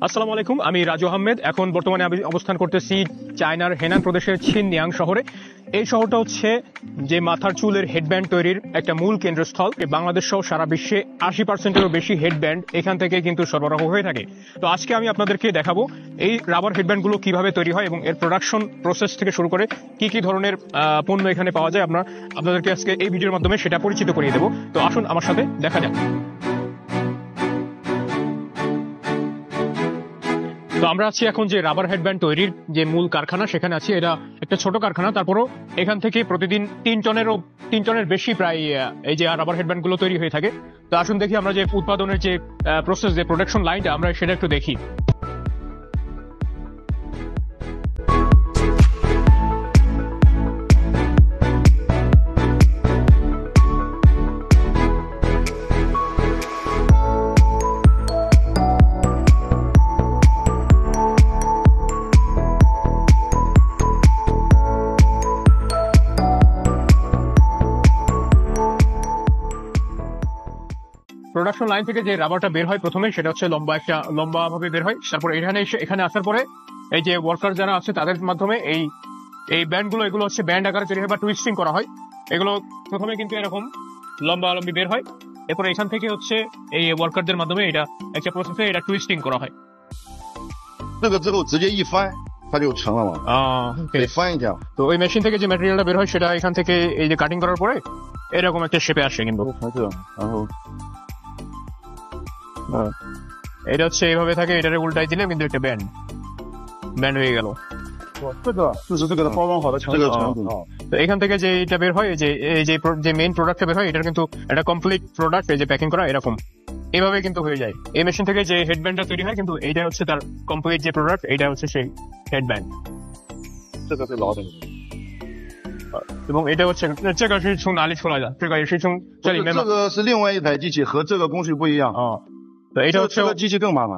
আসসালামু আলাইকুম, আমি রাজু আহমেদ। এখন বর্তমানে আমি অবস্থান করতেছি চায়নার হেনান প্রদেশের ছিনমিয়াং শহরে। এই শহরটা হচ্ছে যে মাথার চুলের হেডব্যান্ড তৈরির একটা মূল কেন্দ্রস্থল। বাংলাদেশ সহ সারা বিশ্বে 80%-এরও বেশি হেডব্যান্ড এখান থেকে কিন্তু সরবরাহ হয়ে থাকে। তো আজকে আমি আপনাদেরকে দেখাবো এই রাবার হেডব্যান্ডগুলো কিভাবে তৈরি হয় এবং এর প্রোডাকশন প্রসেস থেকে শুরু করে কি কি ধরনের পণ্য এখানে পাওয়া যায়। আপনাদেরকে আজকে এই ভিডিওর মাধ্যমে সেটা পরিচিত করিয়ে দেবো। তো আসুন আমার সাথে দেখা যাক। তো আমরা আছি এখন যে রাবার হেডব্যান্ড তৈরির যে মূল কারখানা, সেখানে আছি। এটা একটা ছোট কারখানা, তারপরও এখান থেকে প্রতিদিন 3 টনের বেশি প্রায় এই যে রাবার হেডব্যান্ড গুলো তৈরি হয়ে থাকে। তো আসুন দেখি আমরা যে উৎপাদনের যে প্রসেস, যে প্রোডাকশন লাইনটা, আমরা সেটা একটু দেখি। প্রোডাকশন লাইন থেকে যে রাবারটা বের হয় প্রথমে, সেটা হচ্ছে লম্বা ভাবে বের হয়। তারপর এখানে আসার পরে এই যে ওয়ার্কার যারা আছে তাদের মাধ্যমে এই ব্যান্ড গুলো, এগুলো হচ্ছে ব্যান্ড আকারে তৈরি হয় বা টুইস্টিং করা হয়। এগুলো প্রথমে কিন্তু এরকম লম্বি বের হয়। এরপরে এখান থেকে হচ্ছে এই ওয়ার্কারদের মাধ্যমে এটা একটা প্রসেসে এটা টুইস্টিং করা হয়। 这个之后直接一翻，它就成了嘛。得翻一下。 তো ওই মেশিন থেকে যে ম্যাটেরিয়ালটা বের হয় সেটা এখান থেকে এই যে কাটিং করার পরে এরকম একটা শেপে আসে। কিন্তু 然后 এটা হচ্ছে এইভাবে থাকে, এটারে উল্টাই দিলে কিন্তু একটা ব্যান্ড হয়ে গেল। 这个就是这个的包装好的成品。তো এখান থেকে যে এটা বের হয়, যে মেইন প্রোডাক্টটা বের হয়, এটার কিন্তু একটা কমপ্লিট প্রোডাক্ট, এই যে প্যাকিং করা এরকম এভাবে কিন্তু হয়ে যায়। এই মেশিন থেকে যে হেডব্যান্ডটা তৈরি হয়, কিন্তু এইটা হচ্ছে তার কমপ্লিট যে প্রোডাক্ট, এইটা হচ্ছে সেই হেডব্যান্ড। 这个是老的。 এবং এটা হচ্ছে这个是从哪里出来的？这个也是从这里面吗？这个是另外一台机器，和这个工序不一样。তো এটা হচ্ছে这个机器更麻烦。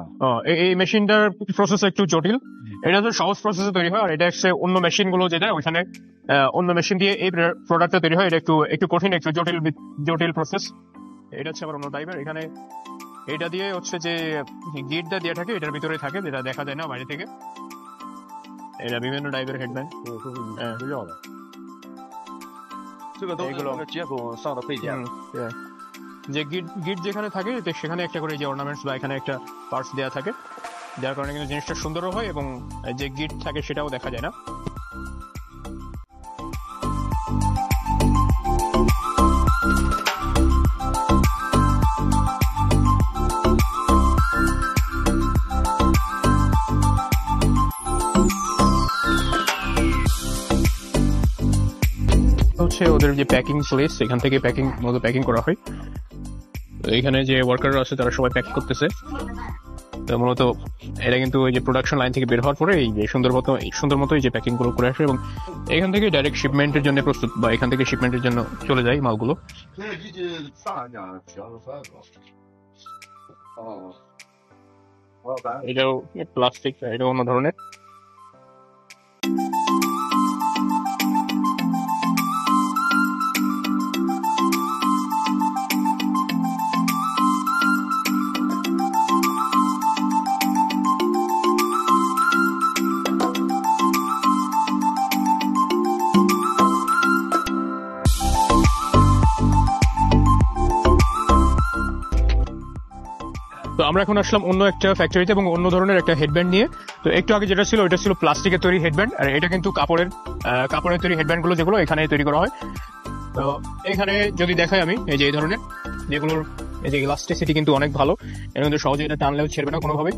এই মেশিনটার প্রসেস একটু জটিল। এটা তো সহজ প্রসেসে তৈরি হয়, আর এটা হচ্ছে অন্য মেশিন গুলো যেটা ওইখানে অন্য মেশিন দিয়ে এই প্রোডাক্টটা তৈরি হয়। এটা একটু কঠিন, একটু জটিল প্রসেস। এটা হচ্ছে আবার অন্য টাইপের। এখানে এটা দিয়ে হচ্ছে যে গিটটা দিয়ে থাকে, এটার ভিতরে থাকে, যেটা দেখা যায় না বাইরে থেকে। এটা বিভিন্ন টাইপের হেডব্যান্ড। 不要的。这个都是那个接口上的配件。যে গিট যেখানে থাকে সেখানে একটা করে যে অর্নামেন্টস বা এখানে একটা পার্টস দেওয়া থাকে, যার কারণে কিন্তু জিনিসটা সুন্দরও হয় এবং যে গিট থাকে সেটাও দেখা যায় না। হচ্ছে ওদের যে প্যাকিং প্লেস, এখান থেকে প্যাকিং করা হয়। এখানে যে ওয়ার্কাররা আছে তারা সবাই প্যাক করতেছে। তো মূলত এটা কিন্তু ওই যে প্রোডাকশন লাইন থেকে বের হওয়ার পরে এই যে সুন্দর মতো এই যে প্যাকিং গুলো করে আসে এবং এখান থেকে ডাইরেক্ট শিপমেন্টের জন্য প্রস্তুত, বা এখান থেকে শিপমেন্টের জন্য চলে যায় মালগুলো। এটাও প্লাস্টিক, এটাও অন্য ধরনের। তো আমরা এখন আসলাম অন্য একটা ফ্যাক্টরিতে এবং অন্য ধরনের একটা হেডব্যান্ড নিয়ে। তো একটু আগে যেটা ছিল ওটা ছিল প্লাস্টিকের তৈরি হেডব্যান্ড, আর এটা কিন্তু কাপড়ের তৈরি হেডব্যান্ড গুলো, যেগুলো এখানে তৈরি করা হয়। তো এখানে যদি দেখাই আমি, এই যে এই ধরনের যেগুলোর এই যে ইলাস্টিসিটি কিন্তু অনেক ভালো, এর মধ্যে সহজে এটা টানলেও ছেড়বে না কোনোভাবে।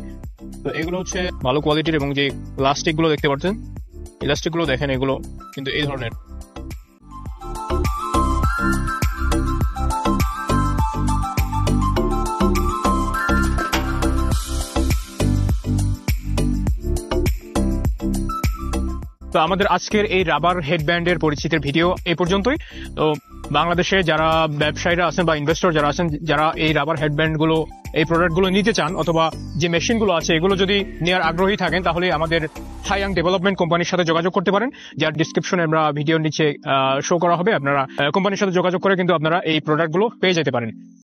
তো এগুলো হচ্ছে ভালো কোয়ালিটির, এবং যে প্লাস্টিক গুলো দেখতে পাচ্ছেন, ইলাস্টিক গুলো দেখেন, এগুলো কিন্তু এই ধরনের। তো আমাদের আজকের এই রাবার হেডব্যান্ডের পরিচিতির ভিডিও এই পর্যন্তই। তো বাংলাদেশে যারা ব্যবসায়ীরা আছেন বা ইনভেস্টর যারা আছেন, যারা এই রাবার হেডব্যান্ড গুলো, এই প্রোডাক্ট গুলো নিতে চান, অথবা যে মেশিন গুলো আছে এগুলো যদি নেওয়ার আগ্রহী থাকেন, তাহলে আমাদের থাইয়াং ডেভেলপমেন্ট কোম্পানির সাথে যোগাযোগ করতে পারেন, যার ডিসক্রিপশনে আমরা ভিডিওর নিচে শো করা হবে। আপনারা কোম্পানির সাথে যোগাযোগ করে কিন্তু আপনারা এই প্রোডাক্ট গুলো পেয়ে যেতে পারেন।